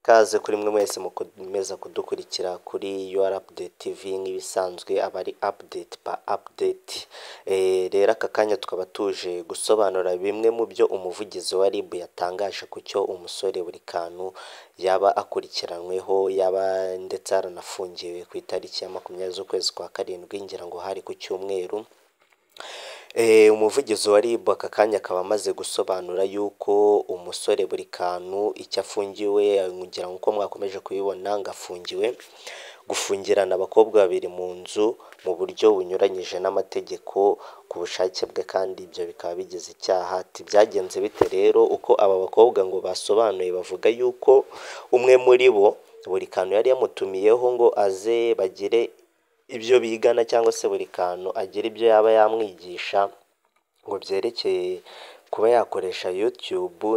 Kaze kuri mwe mwese mukomeza kudukurikira kuri UR Update TV nk'ibisanzwe aba ari update pa update. Rero aka kanya tukaba tuje gusobanura bimwe mu byo umuvugizi wa RIB yatangaje ku cyo umusore buri kantu yaba akurikiranyweho, yaba ndetse yaranafungiwe ku itariki ya 20 z'ukwezi kwa karindwi, ngira ngo hari ku cyumweru. Umuvugizi wa RIB aka kanya akaba amaze gusobanura yuko umusore buri kantu icyo afungiwe, ngira ngo uko mwakomeje kubibona ngafungiwe gufungirana abakobwa babiri mu nzu mu buryo bunyuranyije n'amategeko ku bushake bwe, kandi ibyo bikaba bigize icyaha. Byagenze bite rero? Uko aba bakobwa ngo basobanuye, bavuga yuko umwe muri bo buri kantu yari yamutumiyeho ngo aze bagire ibyo bigana, cyangwa se buri kantu agira ibyo yaba yamwigisha ngo byerekeye kuba yakoresha YouTube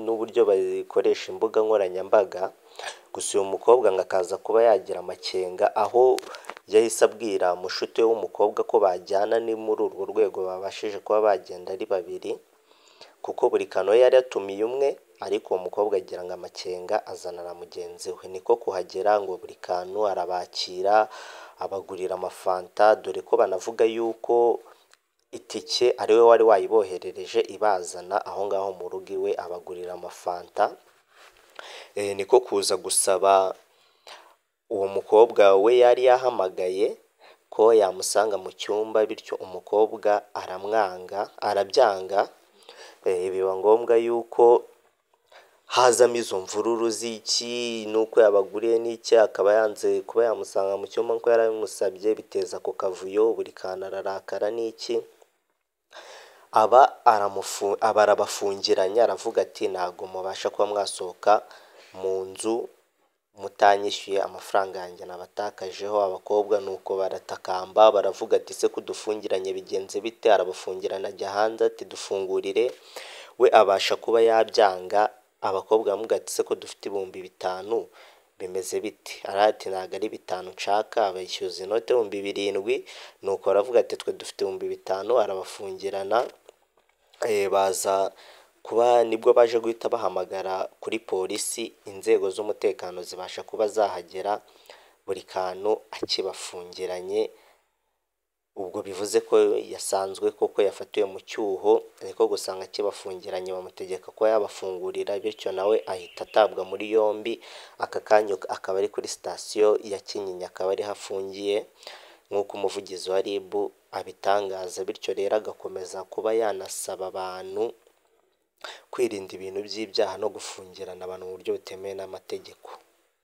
n'uburyo bayikoresha imbuga nkoranyambaga. Gusa uyu mukobwa ngo akaza kuba yagira amakenga, aho yahise abwira mushuti we w'umukobwa ko bajyana, ni muri urwo rwego babashije kuba bagenda ari babiri, kuko buri kantu yari yatumiye umwe, ariko uwo mukobwa agira ngo amakenga azana na mugenzi we. Niko kuhagera ngo buri kantu arabakira, abagurira amafanta, dore ko banavuga yuko itike ariwe wari wayiboherereje ibazana aho ngaho mu rugo iwe, abagurira amafanta. Niko kuza gusaba uwo mukobwa we yari yahamagaye ko yamusanga mu cyumba, bityo umukobwa arabyanga. Biba ngombwa yuko hazamo izo mvururu z'iki nuko yabaguriye n'iki, akaba yanze kuba yamusanga mu cyumba nk'uko yarabimusabye, biteza ku kavuyo, buri kantu ararakara n'iki, arabafungiranye, aravuga ati ntabwo mubasha kuba mwasohoka mu nzu mutanyishyuye amafaranga yanjye nabatakajeho. Abakobwa nuko baratakamba, baravuga ati se kudufungiranye bigenze bite? Arabafungirana, ajya hanze ati dufungurire, we abasha kuba yabyanga. Abakobwa bamubwira ati se ko dufite 5,000 bimeze bite? Arati ntabwo ari 5 nshaka, abishyuza inote 7,000. Nuko aravuga ati twe dufite 5,000, arabafungirana. Baza kuba nibwo baje guhita bahamagara kuri polisi, inzego z'umutekano zibasha kuba zahagera, buri kantu akibafungiranye. Ubwo bivuze ko yasanzwe koko yafatiwe mu cyuho, ariko gusanga akibafungiranye bamutegeka ko yabafungurira, bityo nawe ahita atabwa muri yombi. Aka kanya akaba ari kuri sitasiyo ya Kinyinya, akaba ari hafungiye nk'uko umuvugizi wa RIB abitangaza. Bityo rero agakomeza kuba yanasaba abantu kwirinda ibintu by'ibyaha no gufungirana abantu mu buryo butemewe n'amategeko.